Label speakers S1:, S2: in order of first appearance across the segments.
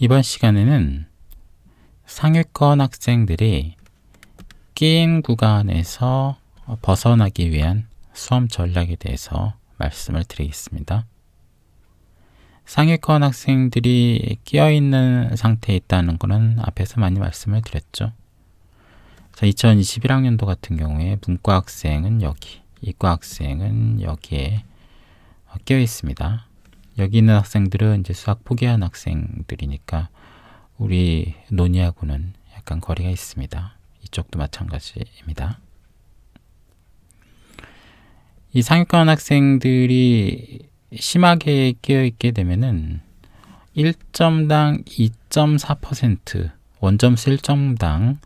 S1: 이번 시간에는 상위권 학생들이 끼인 구간에서 벗어나기 위한 수험 전략에 대해서 말씀을 드리겠습니다. 상위권 학생들이 끼어있는 상태에 있다는 것은 앞에서 많이 말씀을 드렸죠. 2021학년도 같은 경우에 문과 학생은 여기, 이과 학생은 여기에 끼어 있습니다. 여기 있는 학생들은 이제 수학 포기한 학생들이니까 우리 논의하고는 약간 거리가 있습니다. 이쪽도 마찬가지입니다. 이 상위권 학생들이 심하게 끼어 있게 되면은 1점당 2.4%, 원점수 1점당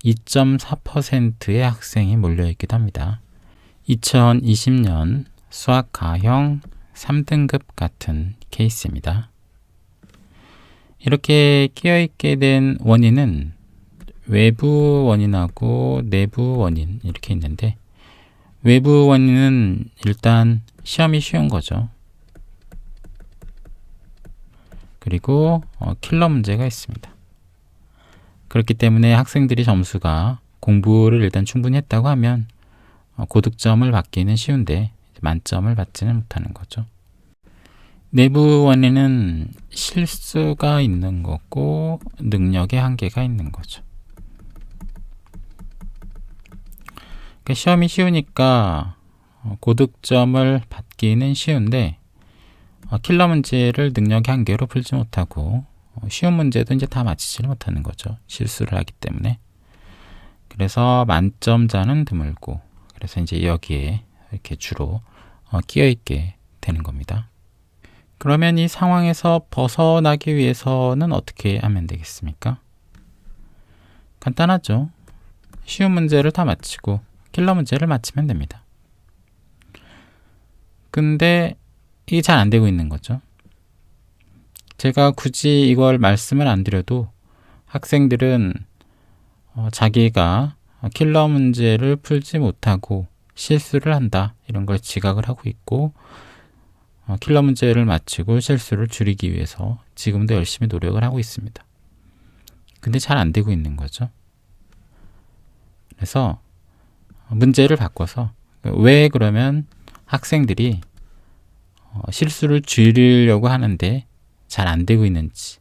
S1: 2.4%의 학생이 몰려있기도 합니다. 2020년 수학 가형 3등급 같은 케이스입니다. 이렇게 끼어있게 된 원인은 외부 원인하고 내부 원인 이렇게 있는데, 외부 원인은 일단 시험이 쉬운 거죠. 그리고 킬러 문제가 있습니다. 그렇기 때문에 학생들이 점수가 공부를 일단 충분히 했다고 하면 고득점을 받기는 쉬운데 만점을 받지는 못하는 거죠. 내부 원인은 실수가 있는 거고 능력의 한계가 있는 거죠. 그러니까 시험이 쉬우니까 고득점을 받기는 쉬운데 킬러 문제를 능력의 한계로 풀지 못하고 쉬운 문제도 이제 다 맞히지를 못하는 거죠. 실수를 하기 때문에. 그래서 만점자는 드물고, 그래서 이제 여기에 이렇게 주로 끼어 있게 되는 겁니다. 그러면 이 상황에서 벗어나기 위해서는 어떻게 하면 되겠습니까? 간단하죠. 쉬운 문제를 다 맞히고 킬러 문제를 맞히면 됩니다. 근데 이게 잘 안 되고 있는 거죠. 제가 굳이 이걸 말씀을 안 드려도 학생들은 자기가 킬러 문제를 풀지 못하고 실수를 한다, 이런 걸 지각을 하고 있고, 킬러 문제를 맞히고 실수를 줄이기 위해서 지금도 열심히 노력을 하고 있습니다. 근데 잘 안 되고 있는 거죠. 그래서 문제를 바꿔서, 왜 그러면 학생들이 실수를 줄이려고 하는데 잘 안 되고 있는지,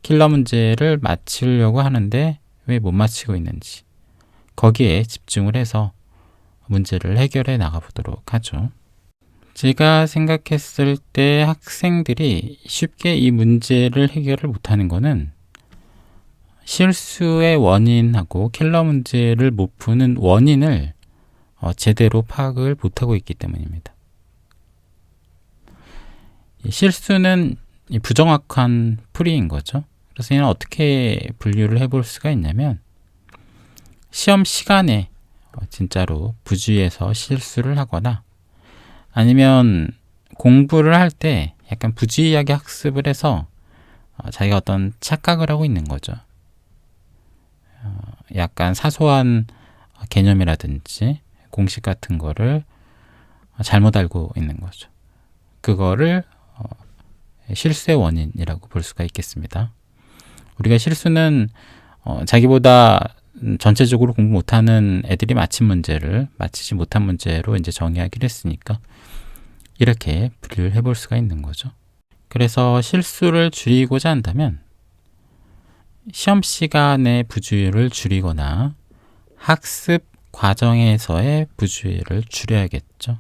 S1: 킬러 문제를 맞추려고 하는데 왜 못 맞히고 있는지, 거기에 집중을 해서 문제를 해결해 나가보도록 하죠. 제가 생각했을 때 학생들이 쉽게 이 문제를 해결을 못하는 거는 실수의 원인하고 킬러 문제를 못 푸는 원인을 제대로 파악을 못하고 있기 때문입니다. 실수는 부정확한 풀이인 거죠. 그래서 얘는 어떻게 분류를 해볼 수가 있냐면, 시험 시간에 진짜로 부주의해서 실수를 하거나, 아니면 공부를 할 때 약간 부주의하게 학습을 해서 자기가 어떤 착각을 하고 있는 거죠. 약간 사소한 개념이라든지 공식 같은 거를 잘못 알고 있는 거죠. 그거를 실수의 원인이라고 볼 수가 있겠습니다. 우리가 실수는 자기보다 전체적으로 공부 못하는 애들이 맞힌 문제를 맞히지 못한 문제로 이제 정의하기로 했으니까 이렇게 분류를 해볼 수가 있는 거죠. 그래서 실수를 줄이고자 한다면 시험 시간의 부주의를 줄이거나 학습 과정에서의 부주의를 줄여야겠죠.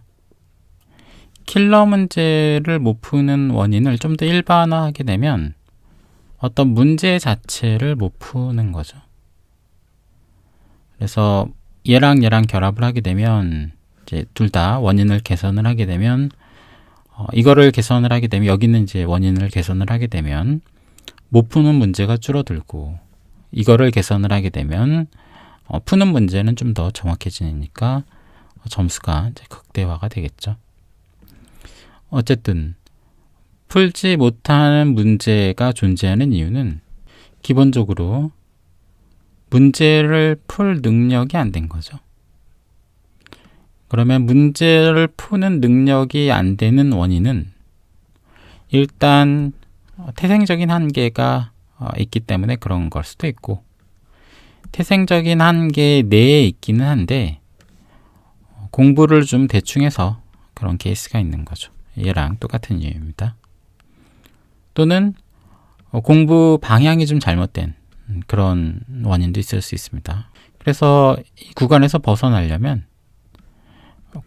S1: 킬러 문제를 못 푸는 원인을 좀 더 일반화하게 되면 어떤 문제 자체를 못 푸는 거죠. 그래서 얘랑 결합을 하게 되면 이제 둘 다 원인을 개선을 하게 되면 이거를 개선을 하게 되면 여기는 이제 원인을 개선을 하게 되면 못 푸는 문제가 줄어들고, 이거를 개선을 하게 되면 푸는 문제는 좀 더 정확해지니까 점수가 이제 극대화가 되겠죠. 어쨌든 풀지 못하는 문제가 존재하는 이유는 기본적으로 문제를 풀 능력이 안 된 거죠. 그러면 문제를 푸는 능력이 안 되는 원인은 일단 태생적인 한계가 있기 때문에 그런 걸 수도 있고, 태생적인 한계 내에 있기는 한데 공부를 좀 대충 해서 그런 케이스가 있는 거죠. 얘랑 똑같은 이유입니다. 또는 공부 방향이 좀 잘못된 그런 원인도 있을 수 있습니다. 그래서 이 구간에서 벗어나려면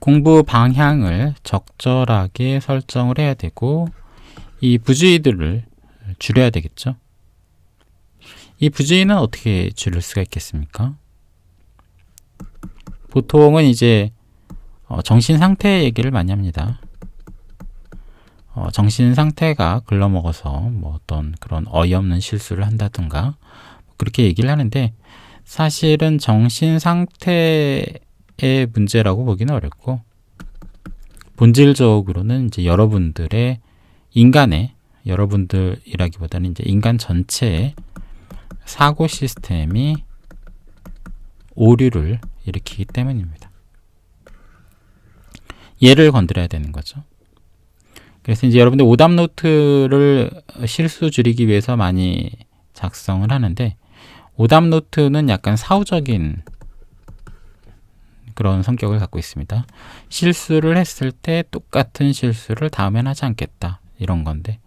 S1: 공부 방향을 적절하게 설정을 해야 되고, 이 부주의들을 줄여야 되겠죠. 이 부주의는 어떻게 줄일 수가 있겠습니까? 보통은 이제 정신 상태 얘기를 많이 합니다. 정신 상태가 글러먹어서 뭐 어떤 그런 어이없는 실수를 한다든가 그렇게 얘기를 하는데, 사실은 정신 상태의 문제라고 보기는 어렵고, 본질적으로는 이제 여러분들이라기보다는 이제 인간 전체의 사고 시스템이 오류를 일으키기 때문입니다. 얘를 건드려야 되는 거죠. 그래서 이제 여러분들 오답 노트를 실수 줄이기 위해서 많이 작성을 하는데, 오답 노트는 약간 사후적인 그런 성격을 갖고 있습니다. 실수를 했을 때 똑같은 실수를 다음엔 하지 않겠다, 이런 건데,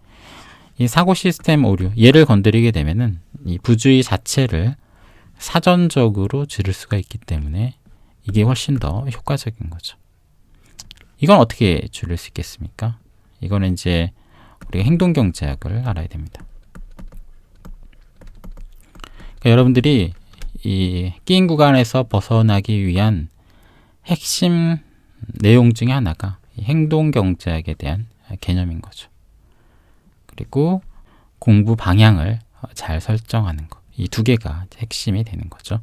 S1: 이 사고 시스템 오류, 얘를 건드리게 되면은 이 부주의 자체를 사전적으로 줄일 수가 있기 때문에 이게 훨씬 더 효과적인 거죠. 이건 어떻게 줄일 수 있겠습니까? 이거는 이제 우리가 행동경제학을 알아야 됩니다. 그러니까 여러분들이 이 끼인 구간에서 벗어나기 위한 핵심 내용 중에 하나가 행동경제학에 대한 개념인 거죠. 그리고 공부 방향을 잘 설정하는 것, 이 두 개가 핵심이 되는 거죠.